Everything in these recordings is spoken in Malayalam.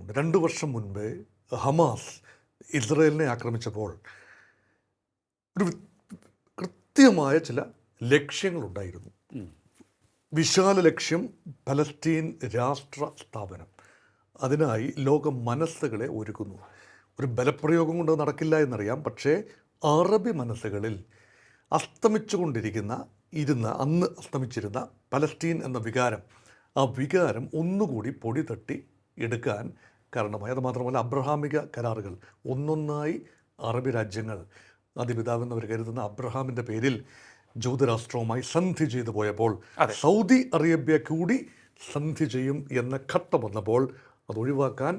മുൻപ് 2 വർഷം മുൻപ് ഹമാസ് ഇസ്രയേലിനെ ആക്രമിച്ചപ്പോൾ ഒരു കൃത്യമായ ചില ലക്ഷ്യങ്ങളുണ്ടായിരുന്നു. വിശാല ലക്ഷ്യം പലസ്തീൻ രാഷ്ട്ര സ്ഥാപനം. അതിനായി ലോക മനസ്സുകളെ ഒരുക്കുന്നു. ഒരു ബലപ്രയോഗം കൊണ്ട് നടക്കില്ല എന്നറിയാം. പക്ഷേ അറബി മനസ്സുകളിൽ അന്ന് അസ്തമിച്ചിരുന്ന പലസ്തീൻ എന്ന വികാരം, ആ വികാരം ഒന്നുകൂടി പൊടി തട്ടി എടുക്കാൻ കാരണമായി. അതുമാത്രമല്ല, അബ്രഹാമിക കരാറുകൾ ഒന്നൊന്നായി അറബി രാജ്യങ്ങൾ, അതിപിതാവെന്നവർ കരുതുന്ന അബ്രഹാമിൻ്റെ പേരിൽ ജൂതരാഷ്ട്രവുമായി സന്ധി ചെയ്തു പോയപ്പോൾ സൗദി അറേബ്യ കൂടി സന്ധി ചെയ്യും എന്ന ഘട്ടം വന്നപ്പോൾ അതൊഴിവാക്കാൻ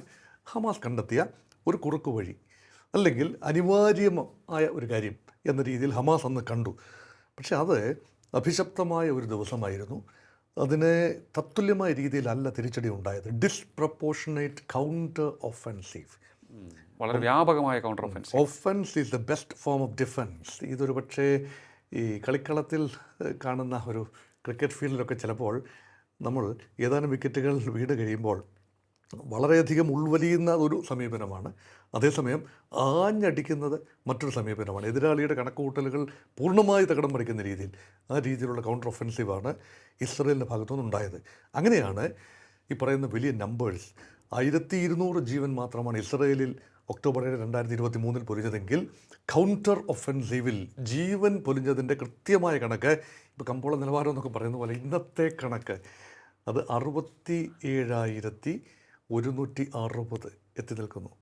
ഹമാസ് കണ്ടെത്തിയ ഒരു കുറുക്കു വഴി, അല്ലെങ്കിൽ അനിവാര്യമായ ഒരു കാര്യം എന്ന രീതിയിൽ ഹമാസ് അന്ന് കണ്ടു. പക്ഷെ അത് അഭിശപ്തമായ ഒരു ദിവസമായിരുന്നു. അതിന് തത്തുല്യമായ രീതിയിലല്ല തിരിച്ചടി ഉണ്ടായത്. ഡിസ്പ്രപ്പോർഷനേറ്റ് കൗണ്ടർ ഒഫൻസീവ്, വളരെ വ്യാപകമായ counter offence. Offence is the best form of defence. ഇതൊരു പക്ഷേ ഈ കളിക്കളത്തിൽ കാണുന്ന ഒരു ക്രിക്കറ്റ് ഫീൽഡിലൊക്കെ ചിലപ്പോൾ നമ്മൾ ഏതാനും വിക്കറ്റുകൾ വീട് കഴിയുമ്പോൾ വളരെയധികം ഉൾവലിയുന്ന ഒരു സമീപനമാണ്. അതേസമയം ആഞ്ഞടിക്കുന്നത് മറ്റൊരു സമീപനമാണ്. എതിരാളിയുടെ കണക്കുകൂട്ടലുകൾ പൂർണ്ണമായി തകിടം മറിക്കുന്ന രീതിയിൽ, ആ രീതിയിലുള്ള കൗണ്ടർ ഒഫൻസീവാണ് ഇസ്രയേലിൻ്റെ ഭാഗത്തുനിന്നുണ്ടായത്. അങ്ങനെയാണ് ഈ പറയുന്ന വലിയ നമ്പേഴ്സ്, 1200 ജീവൻ മാത്രമാണ് ഇസ്രയേലിൽ ഒക്ടോബർ 7, 2023 പൊലിഞ്ഞതെങ്കിൽ കൗണ്ടർ ഒഫൻസീവിൽ ജീവൻ പൊലിഞ്ഞതിൻ്റെ കൃത്യമായ കണക്ക്, ഇപ്പോൾ കമ്പോള നിലവാരം എന്നൊക്കെ പറയുന്ന പോലെ ഇന്നത്തെ കണക്ക് അത് 67,160 എത്തി നിൽക്കുന്നു.